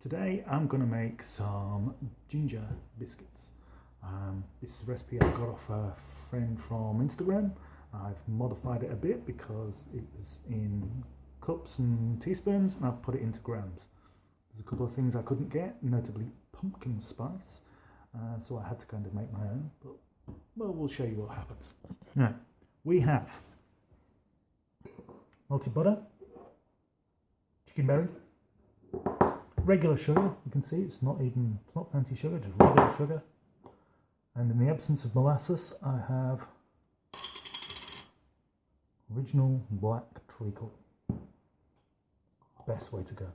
Today I'm going to make some ginger biscuits. This is a recipe I got off a friend from Instagram. I've modified it a bit because it was in cups and teaspoons and I've put it into grams. There's a couple of things I couldn't get, notably pumpkin spice, so I had to kind of make my own, but well, we'll show you what happens. Now, we have malted butter, chicken berry, regular sugar. You can see it's not fancy sugar, just regular sugar. And in the absence of molasses, I have original black treacle. Best way to go.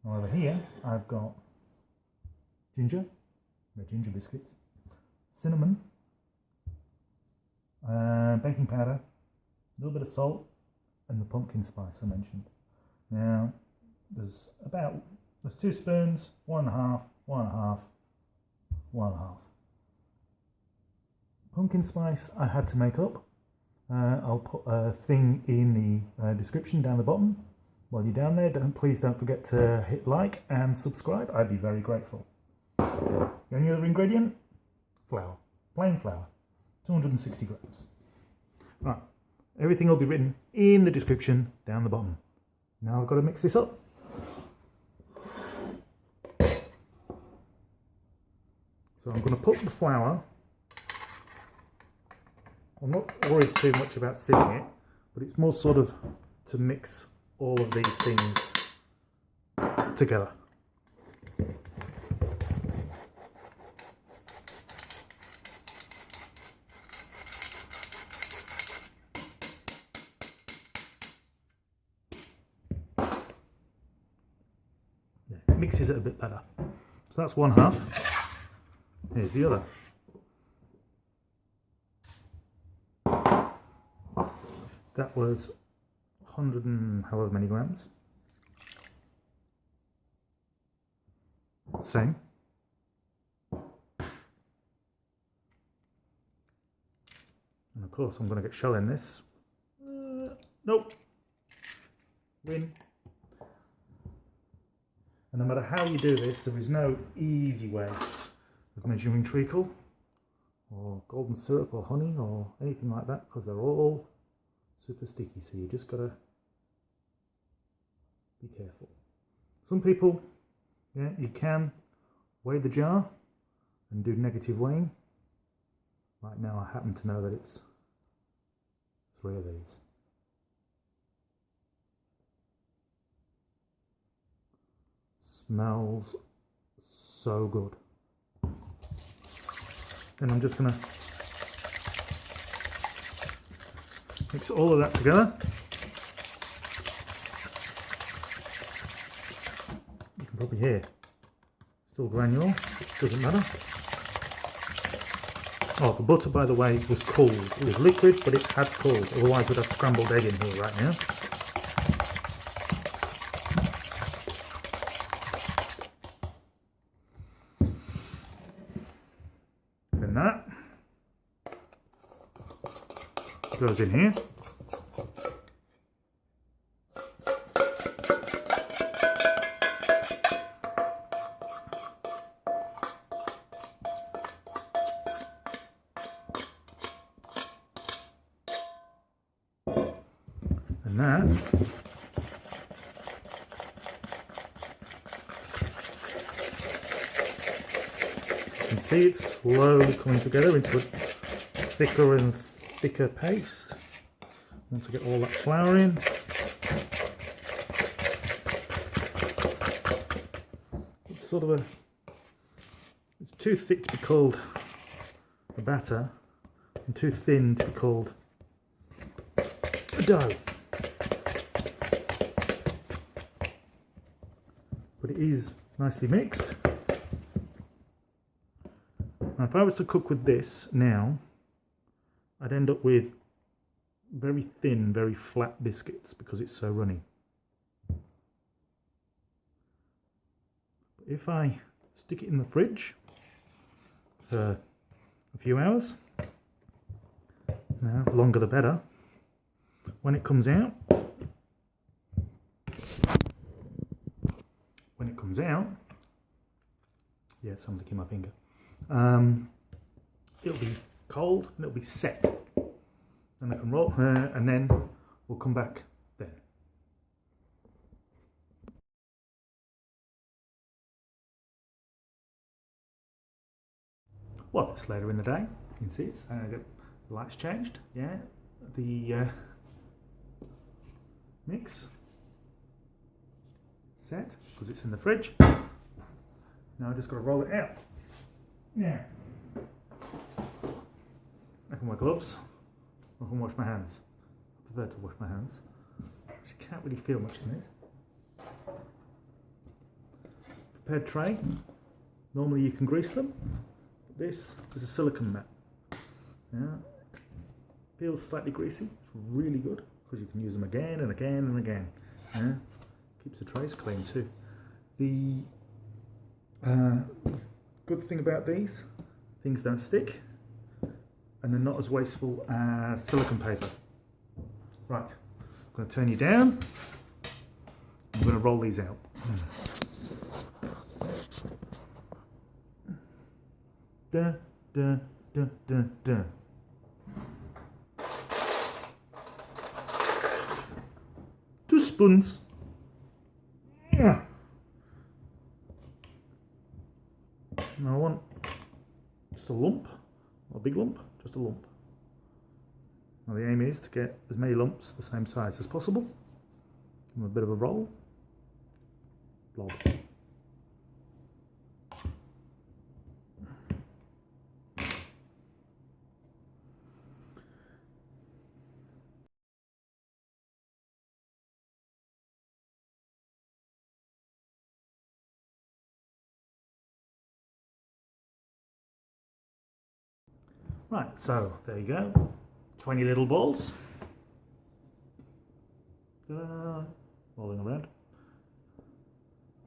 Now over here, I've got ginger, my ginger biscuits, cinnamon, baking powder, a little bit of salt, and the pumpkin spice I mentioned. Now, there's 2 spoons, 1.5, 1.5, 1.5. Pumpkin spice I had to make up. I'll put a thing in the description down the bottom. While you're down there, please don't forget to hit like and subscribe. I'd be very grateful. The only other ingredient? Flour. Plain flour. 260 grams. Right. Everything will be written in the description down the bottom. Now I've got to mix this up. So I'm going to put the flour. I'm not worried too much about sieving it, but it's more sort of to mix all of these things together. Yeah, it mixes it a bit better. So that's 1/2. Here's the other. That was 100 and however many grams. Same. And of course I'm going to get shell in this. Nope. Win. And no matter how you do this, there is no easy way of measuring treacle or golden syrup or honey or anything like that, because they're all super sticky, so you just gotta be careful. Some people, yeah, you can weigh the jar and do negative weighing. Right now I happen to know that it's 3 of these. Smells so good. Then I'm just gonna mix all of that together. You can probably hear still granule, doesn't matter. Oh, the butter, by the way, was cooled. It was liquid, but it had cooled. Otherwise we'd have scrambled egg in here right now. Then that goes in here. And that you can see it's slowly coming together into a thicker and thicker paste. Once I get all that flour in, it's sort of it's too thick to be called a batter and too thin to be called a dough. But it is nicely mixed. Now if I was to cook with this now, I'd end up with very thin, very flat biscuits because it's so runny. But if I stick it in the fridge for a few hours, now the longer the better, when it comes out, comes out, yeah, it sounds like in my finger. It'll be cold and it'll be set. And I can roll, and then we'll come back then. Well, it's later in the day. You can see it's the lights changed. Yeah, the mix set because it's in the fridge. Now I just got to roll it out. Yeah. I can wear gloves. I can wash my hands. I prefer to wash my hands. You can't really feel much in this. Prepared tray. Normally you can grease them. This is a silicone mat. Yeah. Feels slightly greasy. It's really good because you can use them again and again and again. Yeah. Keeps the trays clean too. The good thing about these, things don't stick and they're not as wasteful as silicone paper. Right, I'm going to turn you down. I'm going to roll these out. Da, da, da, da, da. 2 spoons. Yeah. Now I want just a lump, not a big lump, just a lump. Now the aim is to get as many lumps the same size as possible. Give them a bit of a roll. Blob. Right, so there you go. 20 little balls. Rolling around.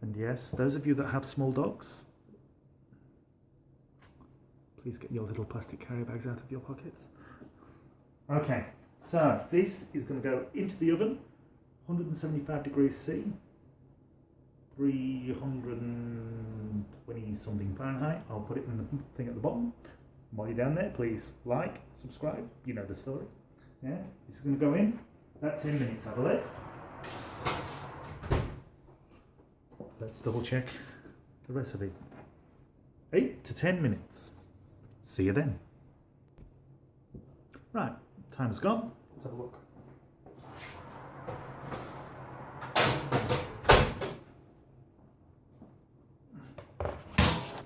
And yes, those of you that have small dogs, please get your little plastic carry bags out of your pockets. Okay, so this is going to go into the oven, 175 degrees C, 320 something Fahrenheit. I'll put it in the thing at the bottom. While you're down there, please like, subscribe, you know the story. Yeah, this is going to go in about 10 minutes, I believe. Let's double check the recipe. 8 to 10 minutes. See you then. Right, time's gone. Let's have a look.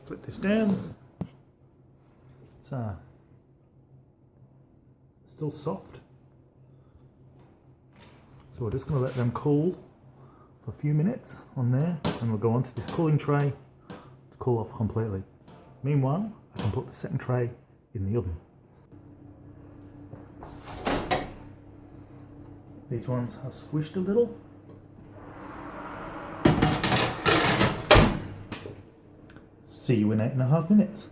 Flip this down. So, still soft. So we're just going to let them cool for a few minutes on there, and we'll go on to this cooling tray to cool off completely. Meanwhile, I can put the second tray in the oven. These ones are squished a little. See you in 8.5 minutes.